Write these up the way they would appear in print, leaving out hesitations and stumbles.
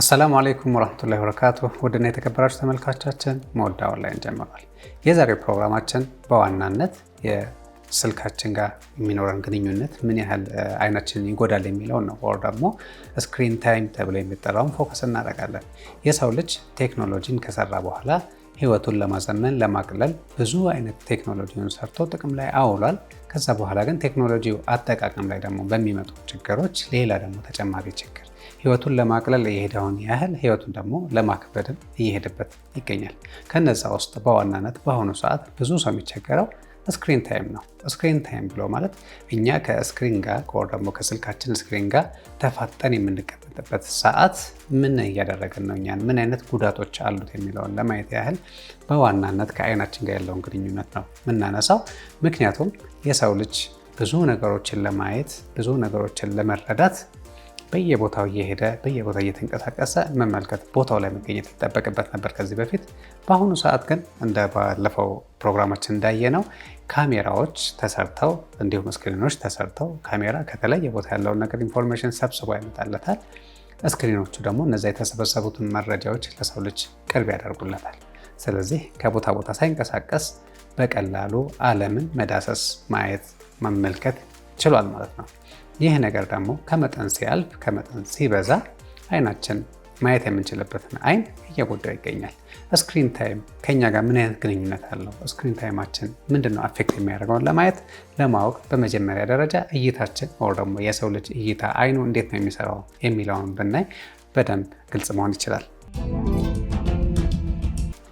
አሰላሙ አለይኩም ወራህመቱላሂ ወበረካቱሁ። ውድና የተከበራችሁ ተመልካቾቻችን ሞዳ ኦንላይን ጀምሯል። የዛሬው ፕሮግራማችን በዋናነት የስልካችን ጋር የሚኖረን ግንኙነት ምን ያህል አይናችንን ይጎዳል የሚለውን ነው። ወር ደግሞ ስክሪን ታይም ተብሎ የሚጠራውን ፎከስ እናደርጋለን። የሰው ልጅ ቴክኖሎጂን ከሰራ በኋላ ህይወቱን ለማዘመን ለማቅለል ብዙ አይነት ቴክኖሎጂውን ሰርቶ ጥቅም ላይ አውሏል። ከዛ በኋላ ግን ቴክኖሎጂው አጠቃቀም ላይ ደግሞ በሚመጡ ችግሮች ሌላ ደግሞ ተጨማሪ ችግር ህይወቱን ለማቅለል የሄደውን ያህል ህይወቱን ደግሞ ለማክበድም እየሄደበት ይገኛል። ከነዛ ውስጥ በዋናነት በአሁኑ ሰዓት ብዙ ሰው የሚቸገረው ስክሪን ታይም ነው። ስክሪን ታይም ብሎ ማለት እኛ ከስክሪን ጋር ወይ ደግሞ ከስልካችን ስክሪን ጋር ተፋጠን የምንቀመጥበት ሰዓት ምን እያደረገን ነው፣ እኛን ምን አይነት ጉዳቶች አሉት የሚለውን ለማየት ያህል በዋናነት ከአይናችን ጋር ያለውን ግንኙነት ነው የምናነሳው። ምክንያቱም የሰው ልጅ ብዙ ነገሮችን ለማየት ብዙ ነገሮችን ለመረዳት በየቦታው እየሄደ በየቦታው እየተንቀሳቀሰ መመልከት ቦታው ላይ መገኘት ይጠበቅበት ነበር ከዚህ በፊት። በአሁኑ ሰዓት ግን እንደ ባለፈው ፕሮግራማችን እንዳየነው ካሜራዎች ተሰርተው እንዲሁም ስክሪኖች ተሰርተው ካሜራ ከተለያየ ቦታ ያለውን ነገር ኢንፎርሜሽን ሰብስቦ ያመጣለታል። ስክሪኖቹ ደግሞ እነዚያ የተሰበሰቡትን መረጃዎች ለሰው ልጅ ቅርብ ያደርጉለታል። ስለዚህ ከቦታ ቦታ ሳይንቀሳቀስ በቀላሉ ዓለምን መዳሰስ፣ ማየት፣ መመልከት ችሏል ማለት ነው። ይህ ነገር ደግሞ ከመጠን ሲያልፍ ከመጠን ሲበዛ አይናችን ማየት የምንችልበትን አይን እየጎዳው ይገኛል። ስክሪን ታይም ከኛ ጋር ምን አይነት ግንኙነት አለው? ስክሪን ታይማችን ምንድነው አፌክት የሚያደርገውን ለማየት ለማወቅ በመጀመሪያ ደረጃ እይታችን ወይ ደግሞ የሰው ልጅ እይታ አይኑ እንዴት ነው የሚሰራው የሚለውን ብናይ በደንብ ግልጽ መሆን ይችላል።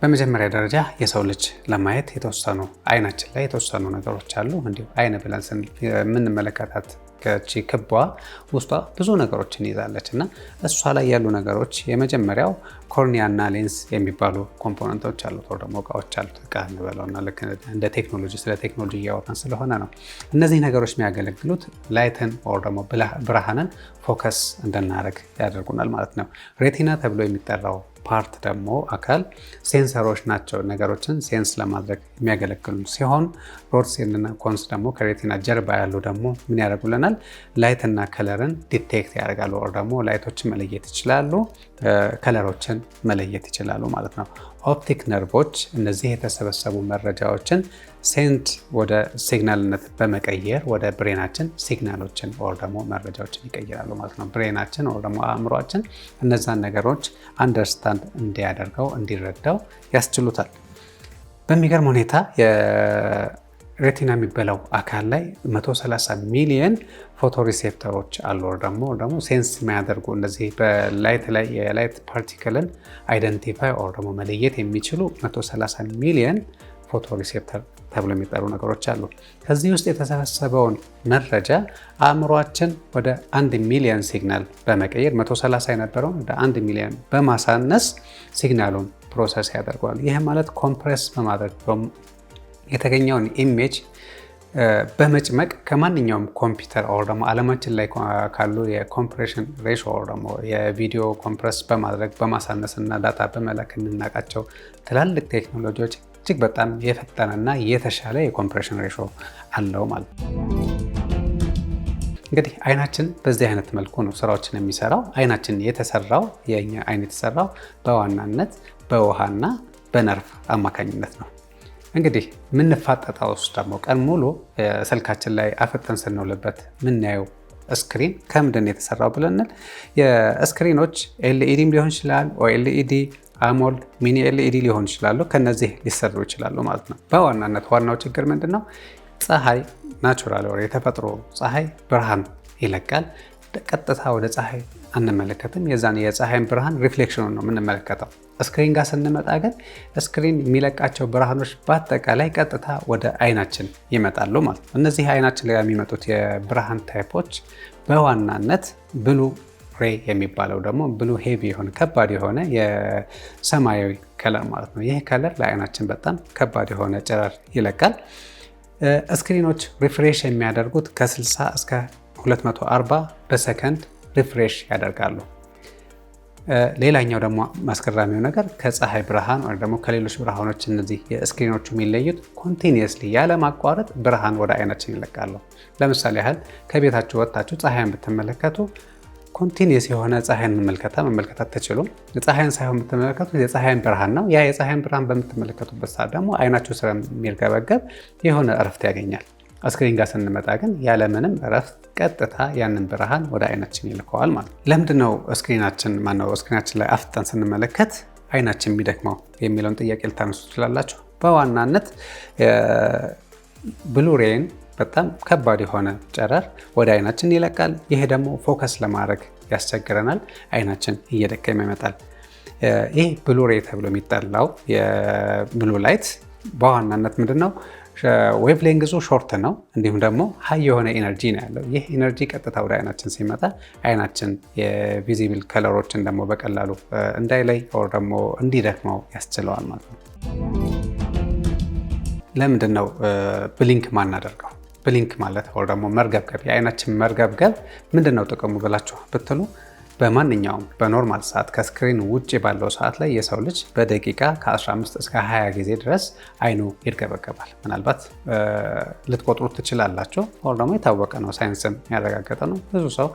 በመጀመሪያ ደረጃ የሰው ልጅ ለማየት የተወሰኑ አይናችን ላይ የተወሰኑ ነገሮች አሉ። እንዲሁ አይን ብለን የምንመለከታት ከቺ ክቧ ውስጧ ብዙ ነገሮችን ይዛለች እና እሷ ላይ ያሉ ነገሮች የመጀመሪያው ኮርኒያ እና ሌንስ የሚባሉ ኮምፖነንቶች አሉት ወይ ደግሞ እቃዎች አሉት። እቃ እንበለውና ልክ እንደ ቴክኖሎጂ ስለ ቴክኖሎጂ እያወራን ስለሆነ ነው። እነዚህ ነገሮች የሚያገለግሉት ላይትን ወይ ደግሞ ብርሃንን ፎከስ እንድናደርግ ያደርጉናል ማለት ነው። ሬቲና ተብሎ የሚጠራው ፓርት ደግሞ አካል ሴንሰሮች ናቸው። ነገሮችን ሴንስ ለማድረግ የሚያገለግሉ ሲሆን ሮድስ እና ኮንስ ደግሞ ከሬቲና ጀርባ ያሉ ደግሞ ምን ያደርጉልናል? ላይት እና ከለርን ዲቴክት ያደርጋሉ። ወይ ደግሞ ላይቶችን መለየት ይችላሉ፣ ከለሮችን መለየት ይችላሉ ማለት ነው። ኦፕቲክ ነርቮች እነዚህ የተሰበሰቡ መረጃዎችን ሴንት ወደ ሲግናልነት በመቀየር ወደ ብሬናችን ሲግናሎችን ወይ ደግሞ መረጃዎችን ይቀይራሉ ማለት ነው። ብሬናችን ወይ ደግሞ አእምሯችን እነዛን ነገሮች አንደርስታንድ እንዲያደርገው እንዲረዳው ያስችሉታል። በሚገርም ሁኔታ የሬቲና የሚባለው አካል ላይ 130 ሚሊየን ፎቶሪሴፕተሮች አሉ። ደግሞ ሴንስ የሚያደርጉ እነዚህ በላይት ላይ የላይት ፓርቲክልን አይደንቲፋይ ወይ ደግሞ መለየት የሚችሉ 130 ሚሊየን ፎቶሪሴፕተር ተብሎ የሚጠሩ ነገሮች አሉ። ከዚህ ውስጥ የተሰበሰበውን መረጃ አእምሯችን ወደ 1 ሚሊዮን ሲግናል በመቀየር 130 የነበረውን ወደ 1 ሚሊዮን በማሳነስ ሲግናሉን ፕሮሰስ ያደርገዋል። ይህ ማለት ኮምፕሬስ በማድረግ የተገኘውን ኢሜጅ በመጭመቅ ከማንኛውም ኮምፒውተር ወይ ደግሞ ዓለማችን ላይ ካሉ የኮምፕሬሽን ሬሾ ወይ ደግሞ የቪዲዮ ኮምፕረስ በማድረግ በማሳነስ እና ዳታ በመላክ የምናውቃቸው ትላልቅ ቴክኖሎጂዎች እጅግ በጣም የፈጠነና የተሻለ የኮምፕሬሽን ሬሾ አለው ማለት ነው። እንግዲህ አይናችን በዚህ አይነት መልኩ ነው ስራዎችን የሚሰራው። አይናችን የተሰራው የኛ አይን የተሰራው በዋናነት በውሃና በነርቭ አማካኝነት ነው። እንግዲህ የምንፋጠጠው ውስጥ ደግሞ ቀን ሙሉ ስልካችን ላይ አፍጠን ስንውልበት ምናየው ስክሪን ከምንድን ነው የተሰራው ብለናል። የስክሪኖች ኤልኢዲም ሊሆን ይችላል፣ ኦኤልኢዲ፣ አሞልድ፣ ሚኒ ኤልኢዲ ሊሆን ይችላሉ። ከነዚህ ሊሰሩ ይችላሉ ማለት ነው። በዋናነት ዋናው ችግር ምንድነው? ፀሐይ ናቹራል ወይ የተፈጥሮ ፀሐይ ብርሃን ይለቃል። ቀጥታ ወደ ፀሐይ አንመለከትም። የዛን የፀሐይን ብርሃን ሪፍሌክሽኑን ነው የምንመለከተው። ስክሪን ጋር ስንመጣ ግን ስክሪን የሚለቃቸው ብርሃኖች በአጠቃላይ ቀጥታ ወደ አይናችን ይመጣሉ ማለት ነው። እነዚህ አይናችን ላይ የሚመጡት የብርሃን ታይፖች በዋናነት ብሉ ሬይ የሚባለው ደግሞ ብሉ ሄቪ የሆነ ከባድ የሆነ የሰማያዊ ከለር ማለት ነው። ይህ ከለር ለአይናችን በጣም ከባድ የሆነ ጨረር ይለቃል። ስክሪኖች ሪፍሬሽ የሚያደርጉት ከ60 እስከ 240 በሰከንድ ሪፍሬሽ ያደርጋሉ። ሌላኛው ደግሞ አስገራሚው ነገር ከፀሐይ ብርሃን ወይ ደግሞ ከሌሎች ብርሃኖች እነዚህ የስክሪኖቹ የሚለዩት ኮንቲኒየስሊ ያለማቋረጥ ብርሃን ወደ አይናችን ይለቃሉ። ለምሳሌ ያህል ከቤታችሁ ወጥታችሁ ፀሐይን ብትመለከቱ ኮንቲኒየስ የሆነ ፀሐይን መመልከት አትችሉም። ፀሐይን ሳይሆን የምትመለከቱት የፀሐይን ብርሃን ነው። ያ የፀሐይን ብርሃን በምትመለከቱበት ሰዓት ደግሞ አይናችሁ ስለሚርገበገብ የሆነ እረፍት ያገኛል። ስክሪን ጋር ስንመጣ ግን ያለምንም እረፍት ቀጥታ ያንን ብርሃን ወደ አይናችን ይልከዋል ማለት ነው። ለምንድነው ስክሪናችን ላይ አፍጠን ስንመለከት አይናችን የሚደክመው የሚለውን ጥያቄ ልታነሱ ትችላላችሁ። በዋናነት ብሉሬይን በጣም ከባድ የሆነ ጨረር ወደ አይናችን ይለቃል። ይሄ ደግሞ ፎከስ ለማድረግ ያስቸግረናል። አይናችን እየደከመ ይመጣል። ይህ ብሉሬይ ተብሎ የሚጠራው የብሉ ላይት በዋናነት ምንድነው? ዌቭ ሌንግዙ ሾርት ነው። እንዲሁም ደግሞ ሀይ የሆነ ኤነርጂ ነው ያለው። ይህ ኤነርጂ ቀጥታ ወደ አይናችን ሲመጣ አይናችን የቪዚብል ከለሮችን ደግሞ በቀላሉ እንዳይለይ ወር ደግሞ እንዲደክመው ያስችለዋል ማለት ነው። ለምንድን ነው ብሊንክ ማናደርገው? ብሊንክ ማለት ወር ደግሞ መርገብገብ፣ የአይናችን መርገብገብ ምንድን ነው ጥቅሙ ብላችሁ ብትሉ በማንኛውም በኖርማል ሰዓት ከስክሪን ውጭ ባለው ሰዓት ላይ የሰው ልጅ በደቂቃ ከ15 እስከ 20 ጊዜ ድረስ አይኑ ይርገበገባል። ምናልባት ልትቆጥሩት ትችላላችሁ። ወር ደግሞ የታወቀ ነው፣ ሳይንስም ያረጋገጠ ነው። ብዙ ሰው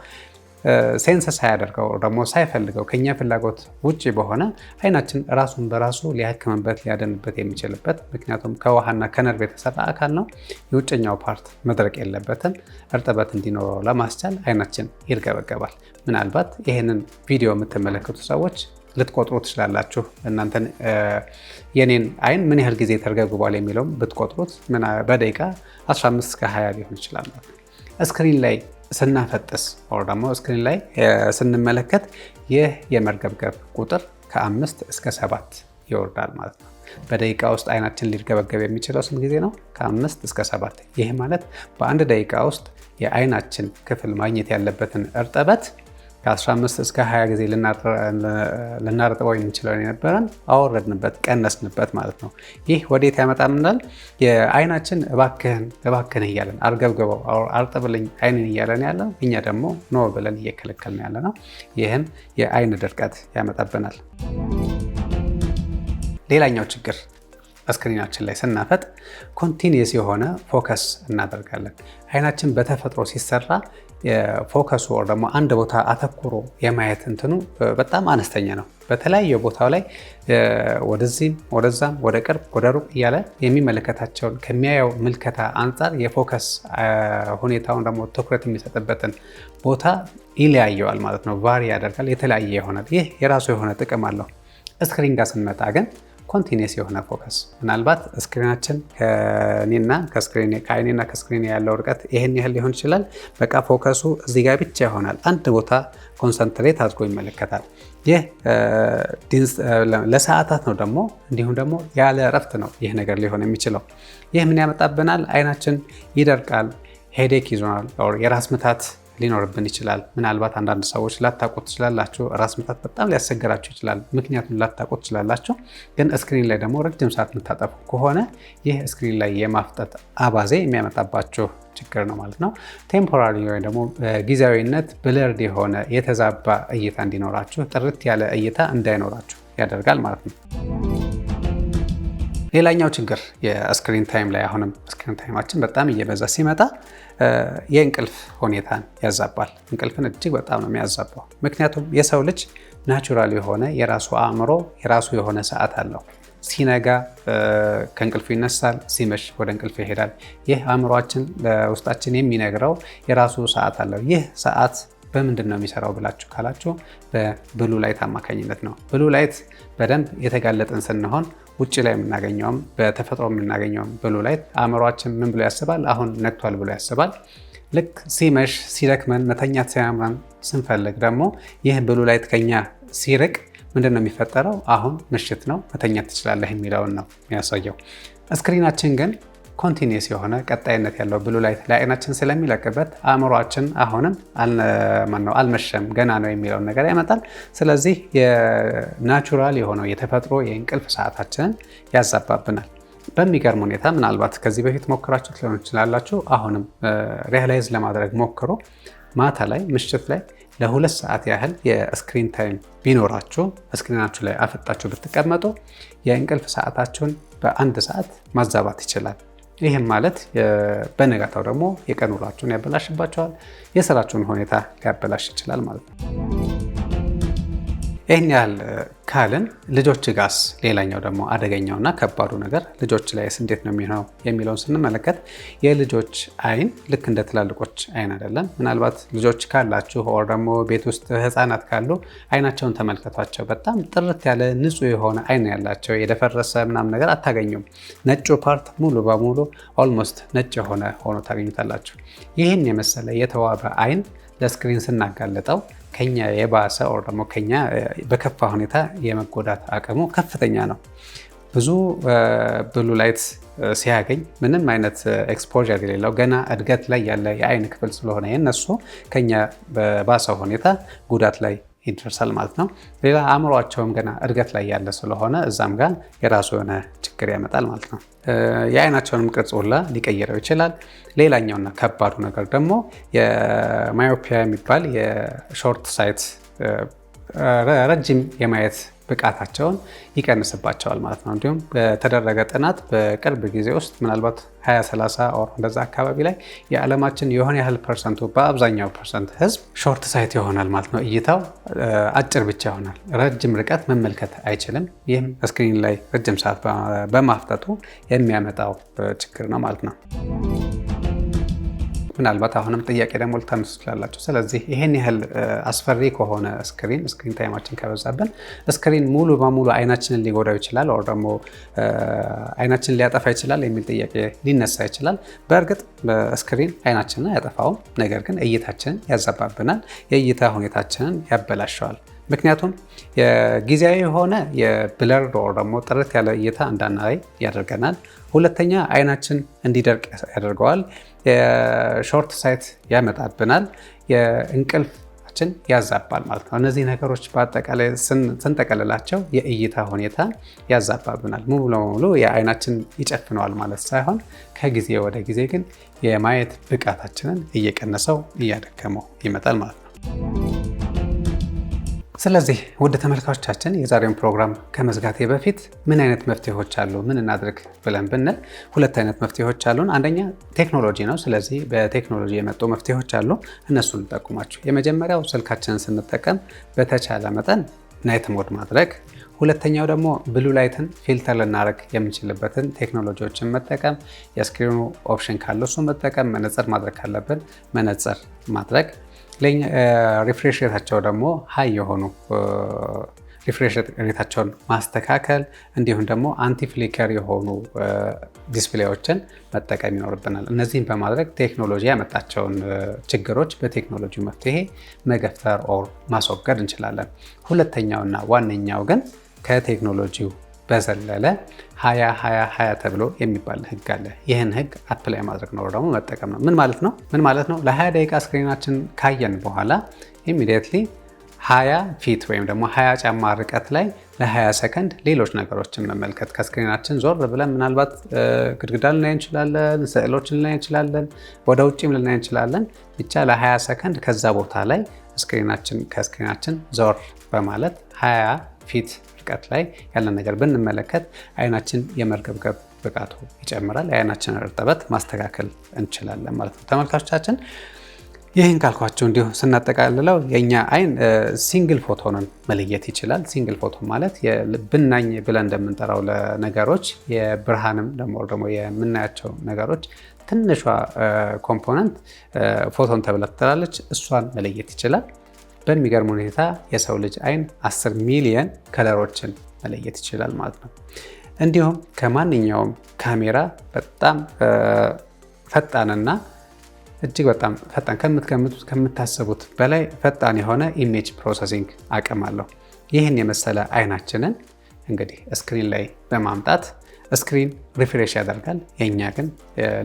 ሴንስ ሳያደርገው ደግሞ ሳይፈልገው ከኛ ፍላጎት ውጭ በሆነ አይናችን ራሱን በራሱ ሊያክምበት ሊያደንበት የሚችልበት፣ ምክንያቱም ከውሃና ከነርቭ የተሰራ አካል ነው። የውጨኛው ፓርት መድረቅ የለበትም። እርጥበት እንዲኖረው ለማስቻል አይናችን ይርገበገባል። ምናልባት ይህንን ቪዲዮ የምትመለከቱ ሰዎች ልትቆጥሩ ትችላላችሁ። እናንተን የኔን አይን ምን ያህል ጊዜ ተርገብግቧል የሚለውም ብትቆጥሩት በደቂቃ 15 እስከ 20 ሊሆን ይችላል። ስክሪን ላይ ስናፈጥስ ወር ደግሞ ስክሪን ላይ ስንመለከት ይህ የመርገብገብ ቁጥር ከ5 እስከ 7 ይወርዳል ማለት ነው። በደቂቃ ውስጥ አይናችን ሊርገበገብ የሚችለው ስንት ጊዜ ነው? ከ5 እስከ 7። ይህ ማለት በአንድ ደቂቃ ውስጥ የአይናችን ክፍል ማግኘት ያለበትን እርጥበት ከ15 እስከ 20 ጊዜ ልናርጥበው የምንችለውን የነበረን አወረድንበት፣ ቀነስንበት ማለት ነው። ይህ ወዴት ያመጣልናል? የአይናችን እባክህን እያለን አርገብግበው አርጥብልኝ አይንን እያለን ያለው፣ እኛ ደግሞ ኖ ብለን እየከለከልን ያለ ነው። ይህም የአይን ድርቀት ያመጣብናል። ሌላኛው ችግር ስክሪናችን ላይ ስናፈጥ ኮንቲኒየስ የሆነ ፎከስ እናደርጋለን። አይናችን በተፈጥሮ ሲሰራ የፎከሱ ወር ደግሞ አንድ ቦታ አተኩሮ የማየት እንትኑ በጣም አነስተኛ ነው። በተለያየ ቦታው ላይ ወደዚህም ወደዛም ወደ ቅርብ ወደ ሩቅ እያለ የሚመለከታቸውን ከሚያየው ምልከታ አንጻር የፎከስ ሁኔታውን ደግሞ ትኩረት የሚሰጥበትን ቦታ ይለያየዋል ማለት ነው። ቫሪ ያደርጋል፣ የተለያየ ይሆናል። ይህ የራሱ የሆነ ጥቅም አለው። ስክሪን ጋር ስንመጣ ግን ኮንቲኒየስ የሆነ ፎከስ፣ ምናልባት ስክሪናችን ከአይኔና ከስክሪን ያለው ርቀት ይህን ያህል ሊሆን ይችላል። በቃ ፎከሱ እዚህ ጋር ብቻ ይሆናል። አንድ ቦታ ኮንሰንትሬት አድርጎ ይመለከታል። ይህ ለሰዓታት ነው ደግሞ እንዲሁም ደግሞ ያለ እረፍት ነው ይህ ነገር ሊሆን የሚችለው። ይህ ምን ያመጣብናል? አይናችን ይደርቃል፣ ሄዴክ ይዞናል፣ የራስ ምታት ሊኖርብን ይችላል። ምናልባት አንዳንድ ሰዎች ላታውቁት ትችላላችሁ። ራስ ምታት በጣም ሊያስቸግራችሁ ይችላል። ምክንያቱም ላታውቁት ትችላላችሁ። ግን ስክሪን ላይ ደግሞ ረጅም ሰዓት የምታጠፉ ከሆነ ይህ ስክሪን ላይ የማፍጠጥ አባዜ የሚያመጣባችሁ ችግር ነው ማለት ነው። ቴምፖራሪ ወይም ደግሞ ጊዜያዊነት ብለርድ የሆነ የተዛባ እይታ እንዲኖራችሁ፣ ጥርት ያለ እይታ እንዳይኖራችሁ ያደርጋል ማለት ነው። ሌላኛው ችግር የስክሪን ታይም ላይ አሁንም ስክሪን ታይማችን በጣም እየበዛ ሲመጣ የእንቅልፍ ሁኔታን ያዛባል። እንቅልፍን እጅግ በጣም ነው የሚያዛባው። ምክንያቱም የሰው ልጅ ናቹራል የሆነ የራሱ አእምሮ የራሱ የሆነ ሰዓት አለው። ሲነጋ ከእንቅልፉ ይነሳል፣ ሲመሽ ወደ እንቅልፍ ይሄዳል። ይህ አእምሯችን ለውስጣችን የሚነግረው የራሱ ሰዓት አለው። ይህ ሰዓት በምንድን ነው የሚሰራው ብላችሁ ካላችሁ በብሉ ላይት አማካኝነት ነው። ብሉ ላይት በደንብ የተጋለጥን ስንሆን ውጭ ላይ የምናገኘውም በተፈጥሮ የምናገኘውም ብሉ ላይት አእምሯችን ምን ብሎ ያስባል? አሁን ነግቷል ብሎ ያስባል። ልክ ሲመሽ ሲደክመን መተኛት ሲያምረን ስንፈልግ ደግሞ ይህ ብሉ ላይት ከኛ ሲርቅ ምንድን ነው የሚፈጠረው? አሁን ምሽት ነው መተኛት ትችላለህ የሚለውን ነው የሚያሳየው። ስክሪናችን ግን ኮንቲኒየስ የሆነ ቀጣይነት ያለው ብሉ ላይት ለአይናችን ስለሚለቅበት አእምሯችን አሁንም አልመሸም ገና ነው የሚለውን ነገር ያመጣል። ስለዚህ የናቹራል የሆነው የተፈጥሮ የእንቅልፍ ሰዓታችንን ያዛባብናል። በሚገርም ሁኔታ ምናልባት ከዚህ በፊት ሞክራችሁት ሊሆን ይችላላችሁ። አሁንም ሪያላይዝ ለማድረግ ሞክሮ ማታ ላይ ምሽት ላይ ለ2 ሰዓት ያህል የስክሪን ታይም ቢኖራችሁ ስክሪናችሁ ላይ አፈጣችሁ ብትቀመጡ የእንቅልፍ ሰዓታችሁን በ1 ሰዓት ማዛባት ይችላል። ይህም ማለት በነጋታው ደግሞ የቀን ውሏችሁን ያበላሽባቸዋል፣ የስራችሁን ሁኔታ ሊያበላሽ ይችላል ማለት ነው። ይህን ያህል ካልን ልጆች ጋስ ሌላኛው ደግሞ አደገኛውና ከባዱ ነገር ልጆች ላይስ እንዴት ነው የሚሆነው የሚለውን ስንመለከት የልጆች አይን ልክ እንደ ትላልቆች አይን አይደለም። ምናልባት ልጆች ካላችሁ ወር ደግሞ ቤት ውስጥ ህፃናት ካሉ አይናቸውን ተመልከቷቸው። በጣም ጥርት ያለ ንጹህ የሆነ አይን ያላቸው፣ የደፈረሰ ምናምን ነገር አታገኙም። ነጩ ፓርት ሙሉ በሙሉ ኦልሞስት ነጭ የሆነ ሆኖ ታገኙታላችሁ። ይህን የመሰለ የተዋበ አይን ለስክሪን ስናጋለጠው ከኛ የባሰ ወር ደግሞ ከኛ በከፋ ሁኔታ የመጎዳት አቅሙ ከፍተኛ ነው። ብዙ ብሉ ላይት ሲያገኝ ምንም አይነት ኤክስፖዠር የሌለው ገና እድገት ላይ ያለ የአይን ክፍል ስለሆነ የነሱ ከኛ በባሰ ሁኔታ ጉዳት ላይ ይደርሳል ማለት ነው። ሌላ አእምሯቸውም ገና እድገት ላይ ያለ ስለሆነ እዛም ጋር የራሱ የሆነ ችግር ያመጣል ማለት ነው። የአይናቸውንም ቅርጽ ሁላ ሊቀይረው ይችላል። ሌላኛውና ከባዱ ነገር ደግሞ የማዮፒያ የሚባል የሾርት ሳይት ረጅም የማየት ብቃታቸውን ይቀንስባቸዋል ማለት ነው። እንዲሁም በተደረገ ጥናት በቅርብ ጊዜ ውስጥ ምናልባት 20-30 ወር እንደዛ አካባቢ ላይ የዓለማችን የሆነ ያህል ፐርሰንቱ በአብዛኛው ፐርሰንት ህዝብ ሾርት ሳይት ይሆናል ማለት ነው። እይታው አጭር ብቻ ይሆናል፣ ረጅም ርቀት መመልከት አይችልም። ይህም ስክሪን ላይ ረጅም ሰዓት በማፍጠጡ የሚያመጣው ችግር ነው ማለት ነው። ምናልባት አሁንም ጥያቄ ደግሞ ልታነሱ ትችላላችሁ። ስለዚህ ይሄን ያህል አስፈሪ ከሆነ ስክሪን ታይማችን ከበዛብን ስክሪን ሙሉ በሙሉ አይናችንን ሊጎዳው ይችላል ወር ደግሞ አይናችንን ሊያጠፋ ይችላል የሚል ጥያቄ ሊነሳ ይችላል። በእርግጥ ስክሪን አይናችንን አያጠፋውም፣ ነገር ግን እይታችንን ያዛባብናል፣ የእይታ ሁኔታችንን ያበላሸዋል። ምክንያቱም የጊዜያዊ የሆነ የብለር ወር ደግሞ ጥርት ያለ እይታ እንዳናይ ያደርገናል። ሁለተኛ አይናችን እንዲደርቅ ያደርገዋል። የሾርት ሳይት ያመጣብናል። የእንቅልፋችን ያዛባል ማለት ነው። እነዚህ ነገሮች በአጠቃላይ ስንጠቀልላቸው የእይታ ሁኔታ ያዛባብናል። ሙሉ ለሙሉ የአይናችን ይጨፍነዋል ማለት ሳይሆን ከጊዜ ወደ ጊዜ ግን የማየት ብቃታችንን እየቀነሰው እያደከመው ይመጣል ማለት ነው። ስለዚህ ውድ ተመልካቾቻችን የዛሬውን ፕሮግራም ከመዝጋቴ በፊት ምን አይነት መፍትሄዎች አሉ፣ ምን እናድርግ ብለን ብንል ሁለት አይነት መፍትሄዎች አሉን። አንደኛ ቴክኖሎጂ ነው። ስለዚህ በቴክኖሎጂ የመጡ መፍትሄዎች አሉ፣ እነሱን ልጠቁማችሁ። የመጀመሪያው ስልካችንን ስንጠቀም በተቻለ መጠን ናይት ሞድ ማድረግ፣ ሁለተኛው ደግሞ ብሉ ላይትን ፊልተር ልናደርግ የምንችልበትን ቴክኖሎጂዎችን መጠቀም፣ የስክሪኑ ኦፕሽን ካለ እሱ መጠቀም፣ መነጽር ማድረግ ካለብን መነጽር ማድረግ፣ ሪፍሬሽ ሬታቸው ደግሞ ሀይ የሆኑ ሪፍሬሽ ሬታቸውን ማስተካከል፣ እንዲሁም ደግሞ አንቲ ፍሊከር የሆኑ ዲስፕሌዎችን መጠቀም ይኖርብናል። እነዚህን በማድረግ ቴክኖሎጂ ያመጣቸውን ችግሮች በቴክኖሎጂ መፍትሄ መገፍተር ኦር ማስወገድ እንችላለን። ሁለተኛውና ዋነኛው ግን ከቴክኖሎጂው በዘለለ 20-20-20 ተብሎ የሚባል ህግ አለ። ይህን ህግ አፕላይ ማድረግ ነው ደግሞ መጠቀም ነው። ምን ማለት ነው? ለ20 ደቂቃ ስክሪናችን ካየን በኋላ ኢሚዲየትሊ 20 ፊት ወይም ደግሞ 20 ጫማ ርቀት ላይ ለ20 ሰከንድ ሌሎች ነገሮችን መመልከት። ከስክሪናችን ዞር ብለን ምናልባት ግድግዳ ልናይ እንችላለን፣ ስዕሎችን ልናይ እንችላለን፣ ወደ ውጭም ልናይ እንችላለን። ብቻ ለ20 ሰከንድ ከዛ ቦታ ላይ ከስክሪናችን ዞር በማለት 20 ፊት ርቀት ላይ ያለን ነገር ብንመለከት አይናችን የመርገብገብ ብቃቱ ይጨምራል። የአይናችንን እርጥበት ማስተካከል እንችላለን ማለት ነው። ተመልካቾቻችን ይህን ካልኳቸው እንዲሁ ስናጠቃልለው የእኛ አይን ሲንግል ፎቶንን መለየት ይችላል። ሲንግል ፎቶ ማለት የብናኝ ብለን እንደምንጠራው ለነገሮች የብርሃንም ደግሞ የምናያቸው ነገሮች ትንሿ ኮምፖነንት ፎቶን ተብላ ትጠራለች። እሷን መለየት ይችላል። በሚገርም ሁኔታ የሰው ልጅ አይን 10 ሚሊየን ከለሮችን መለየት ይችላል ማለት ነው። እንዲሁም ከማንኛውም ካሜራ በጣም ፈጣንና እጅግ በጣም ፈጣን ከምታስቡት በላይ ፈጣን የሆነ ኢሜጅ ፕሮሰሲንግ አቅም አለው። ይህን የመሰለ አይናችንን እንግዲህ ስክሪን ላይ በማምጣት ስክሪን ሪፍሬሽ ያደርጋል። የእኛ ግን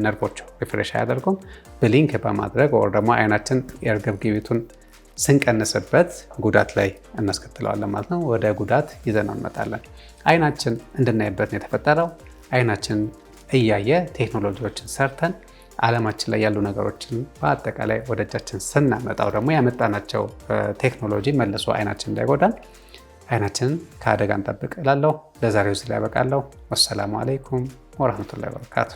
ነርቮቹ ሪፍሬሽ አያደርጉም። ብሊንክ በማድረግ ወር ደግሞ አይናችን የእርግብግቢቱን ስንቀንስበት ጉዳት ላይ እናስከትለዋለን ማለት ነው። ወደ ጉዳት ይዘነው እንመጣለን። አይናችን እንድናይበት ነው የተፈጠረው። አይናችን እያየ ቴክኖሎጂዎችን ሰርተን ዓለማችን ላይ ያሉ ነገሮችን በአጠቃላይ ወደ እጃችን ስናመጣው ደግሞ ያመጣናቸው ቴክኖሎጂ መልሶ አይናችን እንዳይጎዳን አይናችንን ከአደጋ እንጠብቅ እላለሁ። ለዛሬው እዚህ ላይ ያበቃለሁ። ወሰላሙ አለይኩም ወራህመቱላሂ ወበረካቱ።